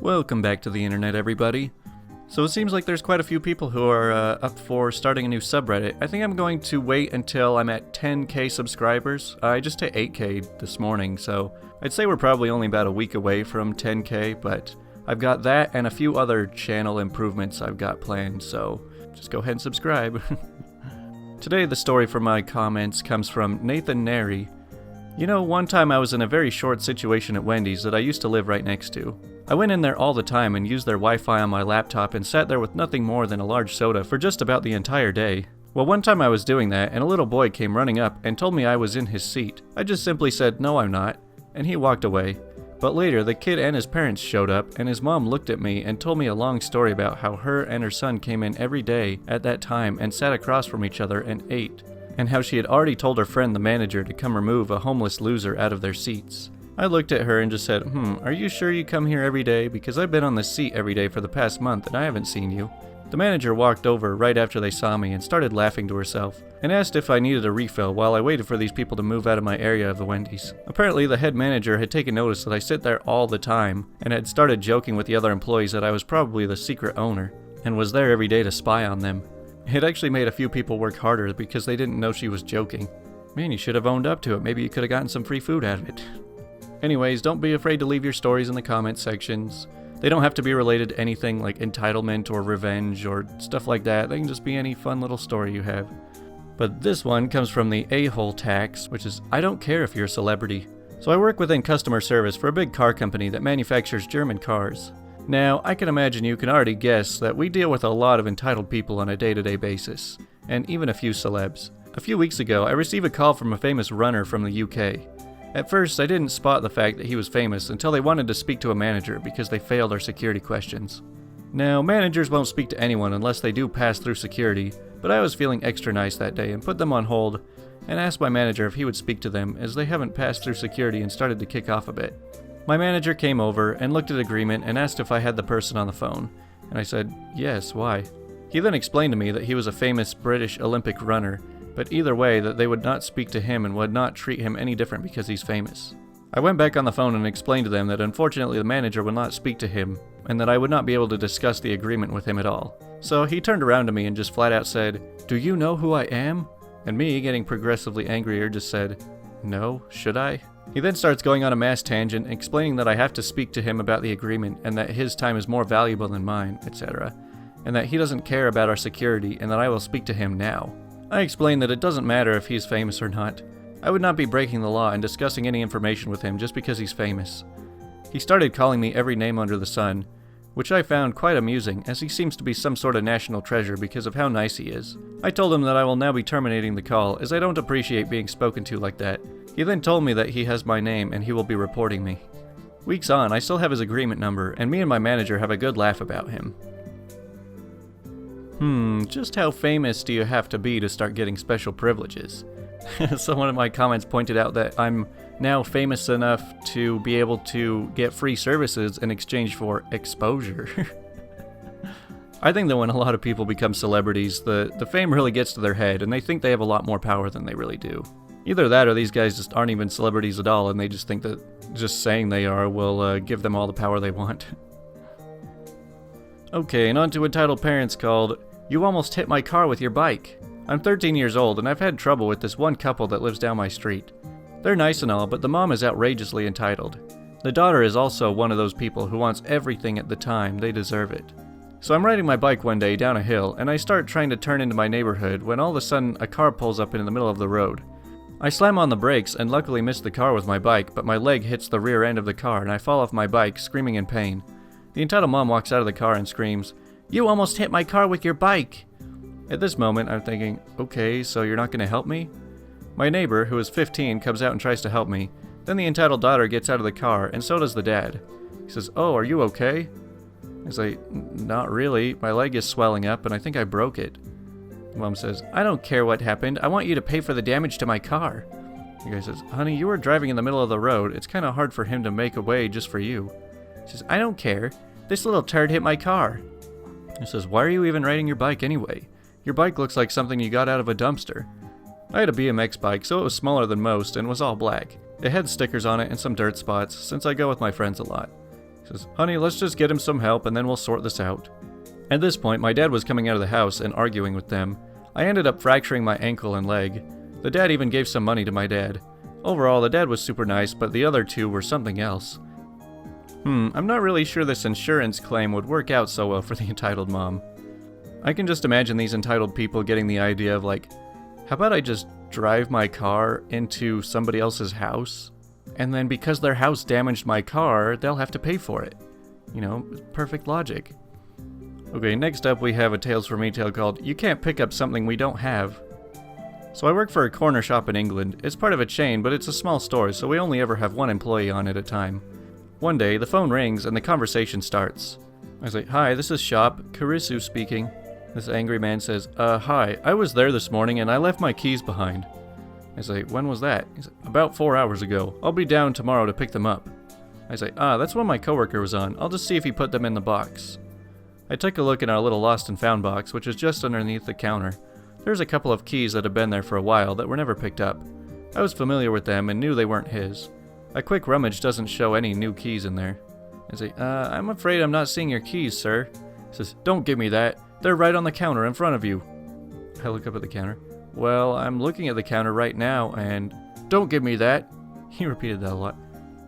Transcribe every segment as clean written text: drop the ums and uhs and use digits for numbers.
Welcome back to the internet, everybody. So it seems like there's quite a few people who are up for starting a new subreddit. I think I'm going to wait until I'm at 10k subscribers. I just hit 8k this morning, so I'd say we're probably only about a week away from 10k, but I've got that and a few other channel improvements I've got planned, so just go ahead and subscribe. Today the story from my comments comes from Nathan Neri. You know, one time I was in a very short situation at Wendy's that I used to live right next to. I went in there all the time and used their Wi-Fi on my laptop and sat there with nothing more than a large soda for just about the entire day. Well, one time I was doing that and a little boy came running up and told me I was in his seat. I just simply said, "No, I'm not," and he walked away. But later, the kid and his parents showed up, and his mom looked at me and told me a long story about how her and her son came in every day at that time and sat across from each other and ate, and how she had already told her friend the manager to come remove a homeless loser out of their seats. I looked at her and just said, are you sure you come here every day? Because I've been on this seat every day for the past month and I haven't seen you. The manager walked over right after they saw me and started laughing to herself, and asked if I needed a refill while I waited for these people to move out of my area of the Wendy's. Apparently the head manager had taken notice that I sit there all the time, and had started joking with the other employees that I was probably the secret owner, and was there every day to spy on them. It actually made a few people work harder because they didn't know she was joking. Man, you should have owned up to it. Maybe you could have gotten some free food out of it. Anyways, don't be afraid to leave your stories in the comment sections. They don't have to be related to anything like entitlement or revenge or stuff like that. They can just be any fun little story you have. But this one comes from the a-hole tax, which is, I don't care if you're a celebrity. So I work within customer service for a big car company that manufactures German cars. Now, I can imagine you can already guess that we deal with a lot of entitled people on a day-to-day basis, and even a few celebs. A few weeks ago, I received a call from a famous runner from the UK. At first, I didn't spot the fact that he was famous until they wanted to speak to a manager because they failed our security questions. Now, managers won't speak to anyone unless they do pass through security, but I was feeling extra nice that day and put them on hold and asked my manager if he would speak to them as they haven't passed through security and started to kick off a bit. My manager came over and looked at the agreement and asked if I had the person on the phone, and I said, yes, why? He then explained to me that he was a famous British Olympic runner, but either way that they would not speak to him and would not treat him any different because he's famous. I went back on the phone and explained to them that unfortunately the manager would not speak to him, and that I would not be able to discuss the agreement with him at all. So he turned around to me and just flat out said, "Do you know who I am?" And me, getting progressively angrier, just said, "No, should I?" He then starts going on a mass tangent, explaining that I have to speak to him about the agreement and that his time is more valuable than mine, etc., and that he doesn't care about our security and that I will speak to him now. I explained that it doesn't matter if he's famous or not. I would not be breaking the law and discussing any information with him just because he's famous. He started calling me every name under the sun, which I found quite amusing as he seems to be some sort of national treasure because of how nice he is. I told him that I will now be terminating the call as I don't appreciate being spoken to like that. He then told me that he has my name and he will be reporting me. Weeks on, I still have his agreement number, and me and my manager have a good laugh about him. Just how famous do you have to be to start getting special privileges? Someone in my comments pointed out that I'm now famous enough to be able to get free services in exchange for exposure. I think that when a lot of people become celebrities, the fame really gets to their head and they think they have a lot more power than they really do. Either that or these guys just aren't even celebrities at all and they just think that just saying they are will give them all the power they want. Okay, and on to Entitled Parents called, "You almost hit my car with your bike." I'm 13 years old and I've had trouble with this one couple that lives down my street. They're nice and all, but the mom is outrageously entitled. The daughter is also one of those people who wants everything at the time they deserve it. So I'm riding my bike one day down a hill and I start trying to turn into my neighborhood when all of a sudden a car pulls up in the middle of the road. I slam on the brakes and luckily miss the car with my bike, but my leg hits the rear end of the car and I fall off my bike, screaming in pain. The entitled mom walks out of the car and screams, "You almost hit my car with your bike!" At this moment, I'm thinking, okay, so you're not going to help me? My neighbor, who is 15, comes out and tries to help me. Then the entitled daughter gets out of the car, and so does the dad. He says, "Oh, are you okay?" I say, "Not really. My leg is swelling up, and I think I broke it." The mom says, "I don't care what happened. I want you to pay for the damage to my car." The guy says, "Honey, you were driving in the middle of the road. It's kind of hard for him to make a way just for you." He says, "I don't care. This little turd hit my car." He says, "Why are you even riding your bike anyway? Your bike looks like something you got out of a dumpster." I had a BMX bike, so it was smaller than most and was all black. It had stickers on it and some dirt spots, since I go with my friends a lot. He says, honey, let's just get him some help and then we'll sort this out. At this point, my dad was coming out of the house and arguing with them. I ended up fracturing my ankle and leg. The dad even gave some money to my dad. Overall, the dad was super nice, but the other two were something else. I'm not really sure this insurance claim would work out so well for the entitled mom. I can just imagine these entitled people getting the idea of like, how about I just drive my car into somebody else's house? And then because their house damaged my car, they'll have to pay for it. You know, perfect logic. Okay, next up we have a Tales from Retail called You Can't Pick Up Something We Don't Have. So I work for a corner shop in England. It's part of a chain, but it's a small store, so we only ever have one employee on at a time. One day, the phone rings and the conversation starts. I say, hi, this is shop, Karisu speaking. This angry man says, hi, I was there this morning and I left my keys behind. I say, when was that? He said, about 4 hours ago. I'll be down tomorrow to pick them up. I say, that's when my coworker was on. I'll just see if he put them in the box. I took a look in our little lost and found box, which is just underneath the counter. There's a couple of keys that had been there for a while that were never picked up. I was familiar with them and knew they weren't his. A quick rummage doesn't show any new keys in there. I say, I'm afraid I'm not seeing your keys, sir. He says, don't give me that. They're right on the counter in front of you. I look up at the counter. Well, I'm looking at the counter right now and... Don't give me that. He repeated that a lot.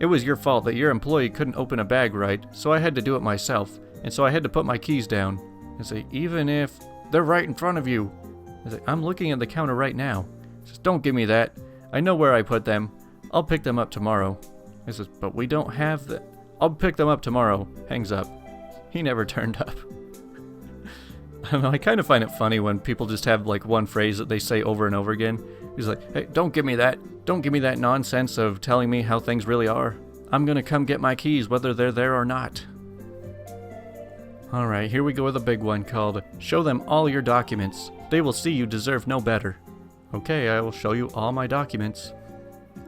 It was your fault that your employee couldn't open a bag right, so I had to do it myself, and so I had to put my keys down. I say, even if... They're right in front of you. I say, I'm looking at the counter right now. He says, don't give me that. I know where I put them. I'll pick them up tomorrow. He says, but we don't have the... I'll pick them up tomorrow. Hangs up. He never turned up. I don't know, I kind of find it funny when people just have like one phrase that they say over and over again. He's like, hey, don't give me that. Don't give me that nonsense of telling me how things really are. I'm gonna come get my keys whether they're there or not. Alright, here we go with a big one called, show them all your documents. They will see you deserve no better. Okay, I will show you all my documents.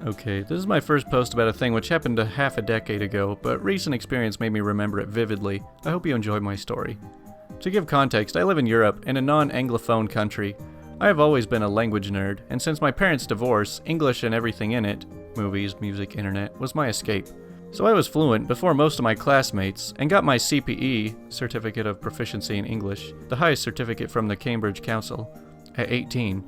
Okay, this is my first post about a thing which happened a half a decade ago, but recent experience made me remember it vividly. I hope you enjoy my story. To give context, I live in Europe, in a non-Anglophone country. I have always been a language nerd, and since my parents' divorce, English and everything in it, movies, music, internet, was my escape. So I was fluent before most of my classmates, and got my CPE, Certificate of Proficiency in English, the highest certificate from the Cambridge Council, at 18.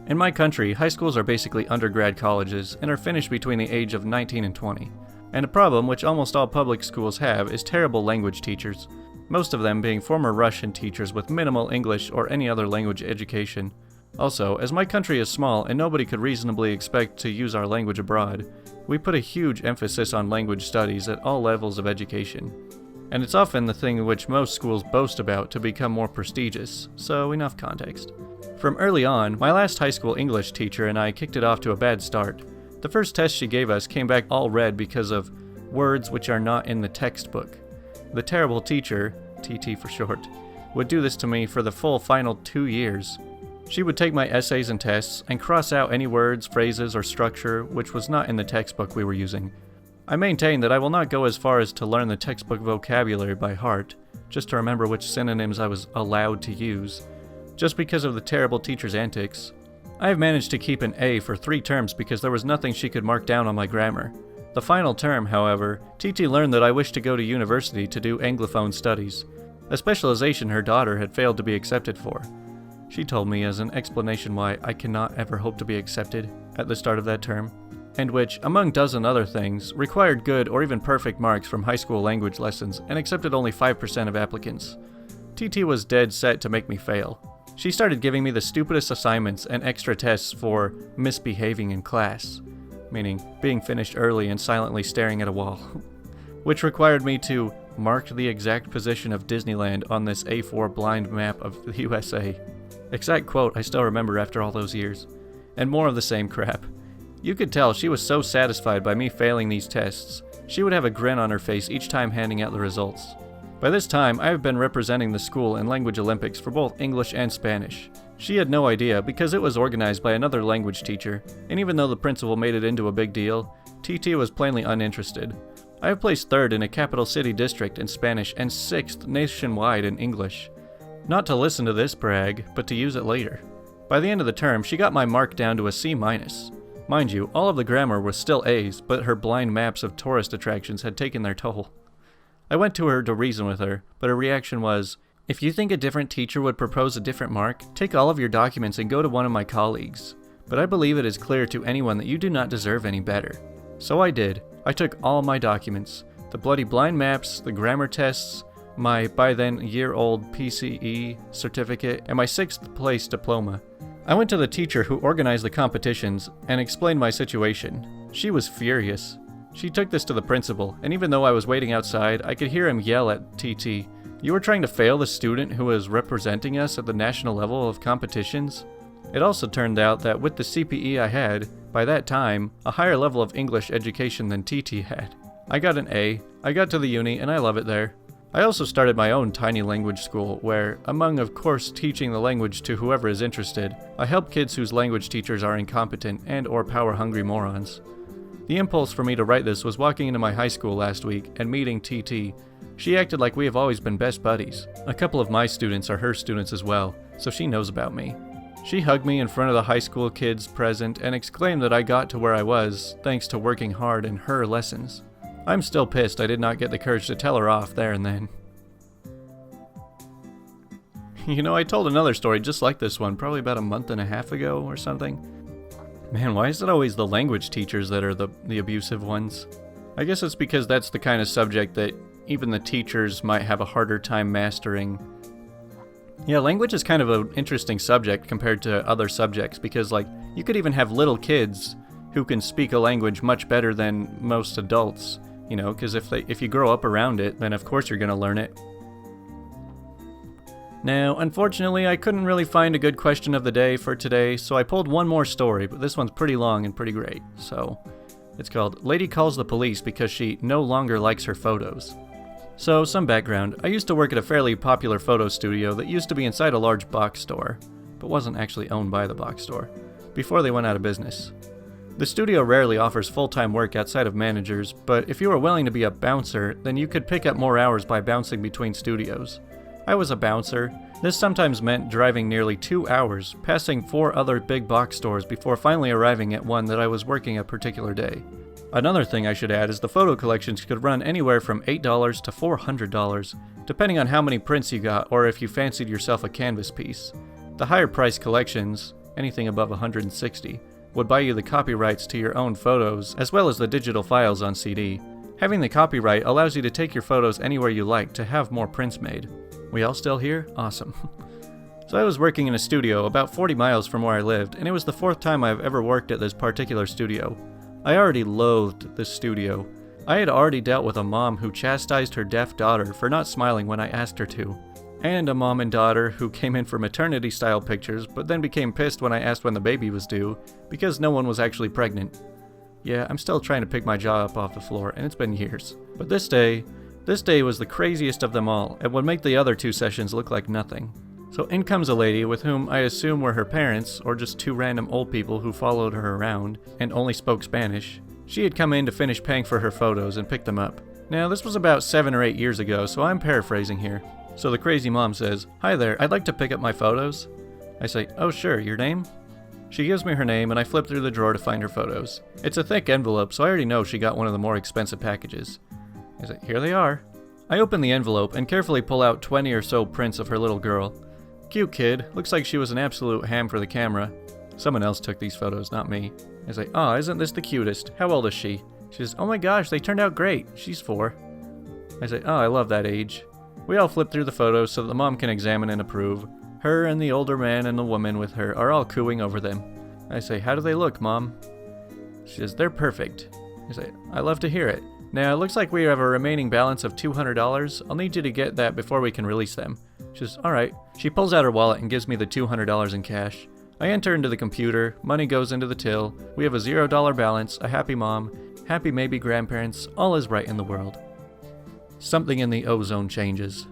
In my country, high schools are basically undergrad colleges and are finished between the age of 19 and 20. And a problem which almost all public schools have is terrible language teachers, most of them being former Russian teachers with minimal English or any other language education. Also, as my country is small and nobody could reasonably expect to use our language abroad, we put a huge emphasis on language studies at all levels of education. And it's often the thing which most schools boast about to become more prestigious, so enough context. From early on, my last high school English teacher and I kicked it off to a bad start. The first test she gave us came back all red because of words which are not in the textbook. The terrible teacher, TT for short, would do this to me for the full final 2 years. She would take my essays and tests and cross out any words, phrases, or structure which was not in the textbook we were using. I maintain that I will not go as far as to learn the textbook vocabulary by heart, just to remember which synonyms I was allowed to use, just because of the terrible teacher's antics. I have managed to keep an A for 3 terms because there was nothing she could mark down on my grammar. The final term, however, TT learned that I wished to go to university to do Anglophone studies, a specialization her daughter had failed to be accepted for. She told me as an explanation why I cannot ever hope to be accepted at the start of that term, and which, among dozen other things, required good or even perfect marks from high school language lessons and accepted only 5% of applicants. TT was dead set to make me fail. She started giving me the stupidest assignments and extra tests for misbehaving in class, meaning being finished early and silently staring at a wall, which required me to mark the exact position of Disneyland on this A4 blind map of the USA. Exact quote I still remember after all those years. And more of the same crap. You could tell she was so satisfied by me failing these tests, she would have a grin on her face each time handing out the results. By this time, I have been representing the school in Language Olympics for both English and Spanish. She had no idea because it was organized by another language teacher, and even though the principal made it into a big deal, TT was plainly uninterested. I have placed 3rd in a capital city district in Spanish and 6th nationwide in English. Not to listen to this brag, but to use it later. By the end of the term, she got my mark down to a C-. Mind you, all of the grammar was still A's, but her blind maps of tourist attractions had taken their toll. I went to her to reason with her, but her reaction was, "If you think a different teacher would propose a different mark, take all of your documents and go to one of my colleagues. But I believe it is clear to anyone that you do not deserve any better." So I did. I took all my documents. The bloody blind maps, the grammar tests, my by then year-old PCE certificate, and my 6th place diploma. I went to the teacher who organized the competitions and explained my situation. She was furious. She took this to the principal, and even though I was waiting outside, I could hear him yell at TT, "You were trying to fail the student who was representing us at the national level of competitions?" It also turned out that with the CPE I had, by that time, a higher level of English education than TT had. I got an A, I got to the uni, and I love it there. I also started my own tiny language school where, among of course teaching the language to whoever is interested, I help kids whose language teachers are incompetent and or power-hungry morons. The impulse for me to write this was walking into my high school last week and meeting TT. She acted like we have always been best buddies. A couple of my students are her students as well, so she knows about me. She hugged me in front of the high school kids present and exclaimed that I got to where I was thanks to working hard in her lessons. I'm still pissed I did not get the courage to tell her off there and then. You know, I told another story just like this one probably about a month and a half ago or something. Man, why is it always the language teachers that are the abusive ones? I guess it's because that's the kind of subject that even the teachers might have a harder time mastering. Yeah, language is kind of an interesting subject compared to other subjects because, like, you could even have little kids who can speak a language much better than most adults, you know, because if you grow up around it, then of course you're going to learn it. Now, unfortunately, I couldn't really find a good question of the day for today, so I pulled one more story, but this one's pretty long and pretty great. So, it's called "Lady Calls the Police Because She No Longer Likes Her Photos." So, some background. I used to work at a fairly popular photo studio that used to be inside a large box store, but wasn't actually owned by the box store, before they went out of business. The studio rarely offers full-time work outside of managers, but if you were willing to be a bouncer, then you could pick up more hours by bouncing between studios. I was a bouncer. This sometimes meant driving nearly 2 hours, passing 4 other big box stores before finally arriving at one that I was working a particular day. Another thing I should add is the photo collections could run anywhere from $8 to $400, depending on how many prints you got or if you fancied yourself a canvas piece. The higher priced collections, anything above $160, would buy you the copyrights to your own photos as well as the digital files on CD. Having the copyright allows you to take your photos anywhere you like to have more prints made. We all still here? Awesome. So I was working in a studio about 40 miles from where I lived, and it was the 4th time I've ever worked at this particular studio. I already loathed this studio. I had already dealt with a mom who chastised her deaf daughter for not smiling when I asked her to, and a mom and daughter who came in for maternity-style pictures but then became pissed when I asked when the baby was due, because no one was actually pregnant. Yeah, I'm still trying to pick my jaw up off the floor, and it's been years. But this day was the craziest of them all, and would make the other 2 sessions look like nothing. So in comes a lady with whom I assume were her parents, or just 2 random old people who followed her around and only spoke Spanish. She had come in to finish paying for her photos and pick them up. Now, this was about 7 or 8 years ago, so I'm paraphrasing here. So the crazy mom says, "Hi there, I'd like to pick up my photos." I say, "Oh sure, your name?" She gives me her name and I flip through the drawer to find her photos. It's a thick envelope, so I already know she got one of the more expensive packages. I say, "Here they are." I open the envelope and carefully pull out 20 or so prints of her little girl. Cute kid, looks like she was an absolute ham for the camera. Someone else took these photos, not me. I say, "Oh, isn't this the cutest? How old is she?" She says, "Oh my gosh, they turned out great. She's 4. I say, "Oh, I love that age." We all flip through the photos so that the mom can examine and approve. Her and the older man and the woman with her are all cooing over them. I say, "How do they look, Mom?" She says, "They're perfect." I say, "I love to hear it. Now, it looks like we have a remaining balance of $200. I'll need you to get that before we can release them." She says, "Alright." She pulls out her wallet and gives me the $200 in cash. I enter into the computer, money goes into the till, we have a $0 balance, a happy mom, happy maybe grandparents, all is right in the world. Something in the ozone changes.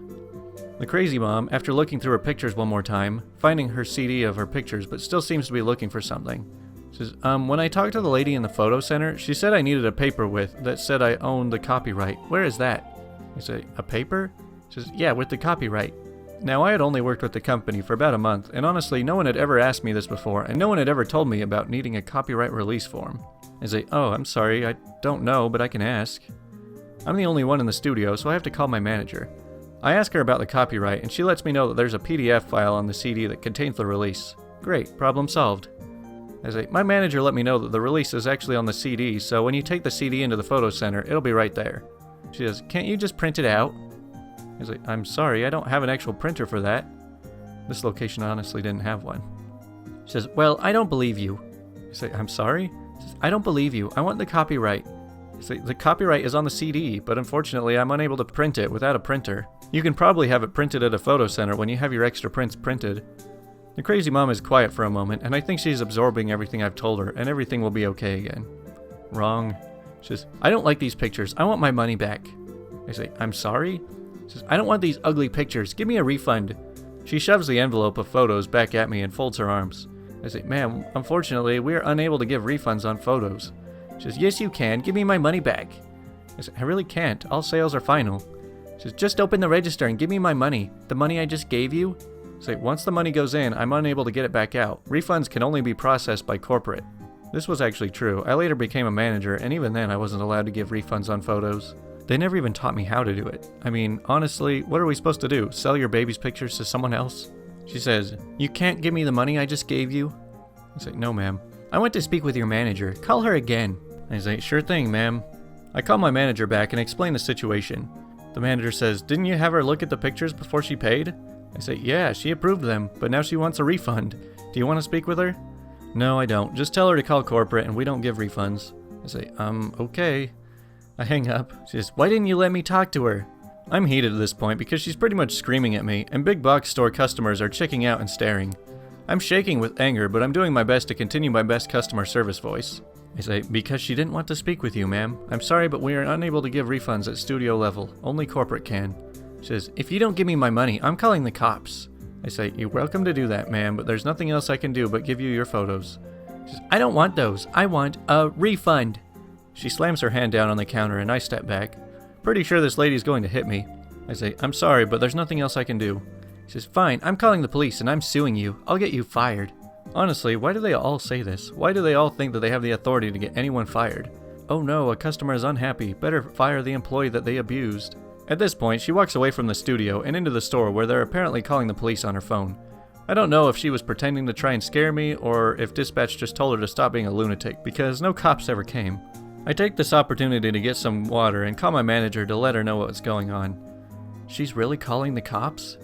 The crazy mom, after looking through her pictures one more time, finding her CD of her pictures but still seems to be looking for something, says, when I talked to the lady in the photo center, she said I needed a paper that said I owned the copyright. Where is that? I say, "A paper?" She says, "Yeah, with the copyright." Now, I had only worked with the company for about a month, and honestly, no one had ever asked me this before, and no one had ever told me about needing a copyright release form. I say, "Oh, I'm sorry, I don't know, but I can ask." I'm the only one in the studio, so I have to call my manager. I ask her about the copyright, and she lets me know that there's a PDF file on the CD that contains the release. Great, problem solved. I say, my manager let me know that the release is actually on the CD, so when you take the CD into the photo center, it'll be right there. She says, can't you just print it out? I say, I'm sorry, I don't have an actual printer for that. This location honestly didn't have one. She says, well, I don't believe you. I say, I'm sorry? She says, I don't believe you. I want the copyright. I say, the copyright is on the CD, but unfortunately I'm unable to print it without a printer. You can probably have it printed at a photo center when you have your extra prints printed. The crazy mom is quiet for a moment, and I think she's absorbing everything I've told her, and everything will be okay again. Wrong. She says, I don't like these pictures. I want my money back. I say, I'm sorry? She says, I don't want these ugly pictures. Give me a refund. She shoves the envelope of photos back at me and folds her arms. I say, ma'am, unfortunately, we are unable to give refunds on photos. She says, yes, you can. Give me my money back. I say, I really can't. All sales are final. She says, just open the register and give me my money. The money I just gave you? I say, once the money goes in, I'm unable to get it back out. Refunds can only be processed by corporate. This was actually true. I later became a manager, and even then I wasn't allowed to give refunds on photos. They never even taught me how to do it. I mean, honestly, what are we supposed to do? Sell your baby's pictures to someone else? She says, you can't give me the money I just gave you? I say, no, ma'am. I want to speak with your manager. Call her again. I say, sure thing, ma'am. I call my manager back and explain the situation. The manager says, didn't you have her look at the pictures before she paid? I say, yeah, she approved them, but now she wants a refund. Do you want to speak with her? No, I don't. Just tell her to call corporate and we don't give refunds. I say, okay. I hang up. She says, why didn't you let me talk to her? I'm heated at this point because she's pretty much screaming at me, and big box store customers are checking out and staring. I'm shaking with anger, but I'm doing my best to continue my best customer service voice. I say, because she didn't want to speak with you, ma'am. I'm sorry, but we are unable to give refunds at studio level. Only corporate can. She says, if you don't give me my money, I'm calling the cops. I say, you're welcome to do that, ma'am, but there's nothing else I can do but give you your photos. She says, I don't want those. I want a refund. She slams her hand down on the counter and I step back. Pretty sure this lady's going to hit me. I say, I'm sorry, but there's nothing else I can do. She says, fine, I'm calling the police and I'm suing you. I'll get you fired. Honestly, why do they all say this? Why do they all think that they have the authority to get anyone fired? Oh no, a customer is unhappy. Better fire the employee that they abused. At this point, she walks away from the studio and into the store where they're apparently calling the police on her phone. I don't know if she was pretending to try and scare me or if dispatch just told her to stop being a lunatic because no cops ever came. I take this opportunity to get some water and call my manager to let her know what's going on. She's really calling the cops?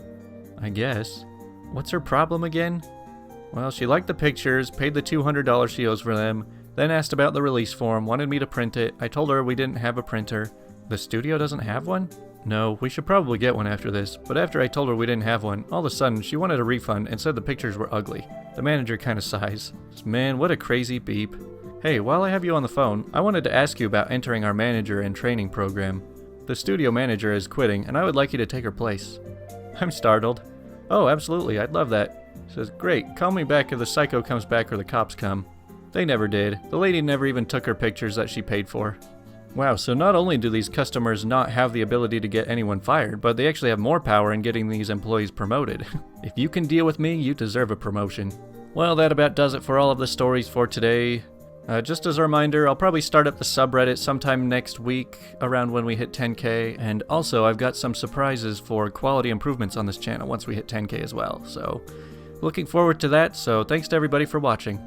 I guess. What's her problem again? Well, she liked the pictures, paid the $200 she owes for them, then asked about the release form, wanted me to print it. I told her we didn't have a printer. The studio doesn't have one? No, we should probably get one after this, but after I told her we didn't have one, all of a sudden she wanted a refund and said the pictures were ugly. The manager kind of sighs. Man, what a crazy beep. Hey, while I have you on the phone, I wanted to ask you about entering our manager and training program. The studio manager is quitting, and I would like you to take her place. I'm startled. Oh, absolutely, I'd love that. She says, great, call me back if the psycho comes back or the cops come. They never did. The lady never even took her pictures that she paid for. Wow, so not only do these customers not have the ability to get anyone fired, but they actually have more power in getting these employees promoted. If you can deal with me, you deserve a promotion. Well, that about does it for all of the stories for today. Just as a reminder, I'll probably start up the subreddit sometime next week, around when we hit 10k, and also I've got some surprises for quality improvements on this channel once we hit 10k as well, so looking forward to that, so thanks to everybody for watching.